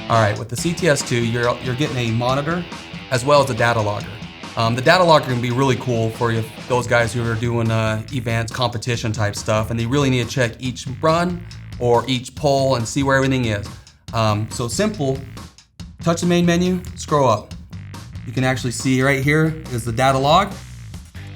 All right, with the CTS2, you're getting a monitor as well as a data logger. The data logger can be really cool for you, those guys who are doing events, competition type stuff, and they really need to check each run or each poll and see where everything is. So simple, touch the main menu, scroll up. You can actually see right here is the data log.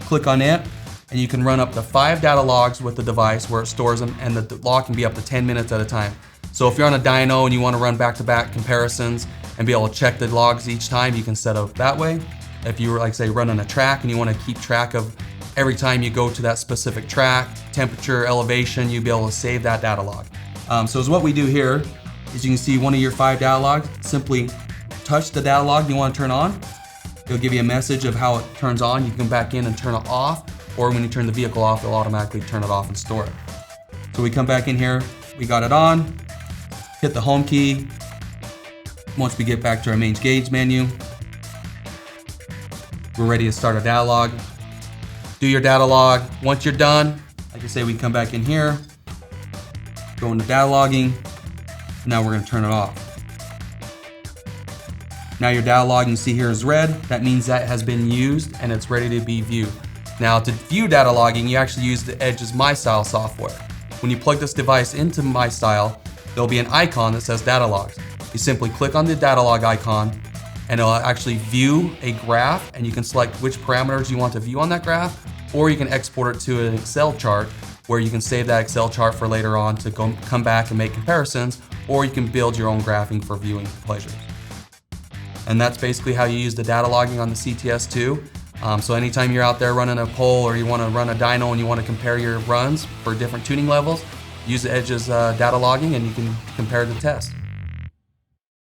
Click on it, and you can run up to 5 data logs with the device where it stores them, and the log can be up to 10 minutes at a time. So if you're on a dyno and you want to run back-to-back comparisons and be able to check the logs each time, you can set up that way. If you were, like, say, running a track and you want to keep track of every time you go to that specific track, temperature, elevation, you'll be able to save that data log. So as what we do here is you can see one of your 5 data logs. Simply touch the data log you want to turn on. It'll give you a message of how it turns on. You can come back in and turn it off, or when you turn the vehicle off, it'll automatically turn it off and store it. So we come back in here, we got it on, hit the home key. Once we get back to our main gauge menu, we're ready to start our data log. Do your data log. Once you're done, like I say, we can come back in here, go into data logging. Now we're gonna turn it off. Now your data log you see here is red. That means that has been used and it's ready to be viewed. Now to view data logging, you actually use the Edge's MyStyle software. When you plug this device into MyStyle, there'll be an icon that says data logs. You simply click on the data log icon and it'll actually view a graph, and you can select which parameters you want to view on that graph, or you can export it to an Excel chart where you can save that Excel chart for later on to come back and make comparisons, or you can build your own graphing for viewing pleasures. And that's basically how you use the data logging on the CTS2. So anytime you're out there running a poll or you want to run a dyno and you want to compare your runs for different tuning levels, use the Edge's data logging and you can compare the test.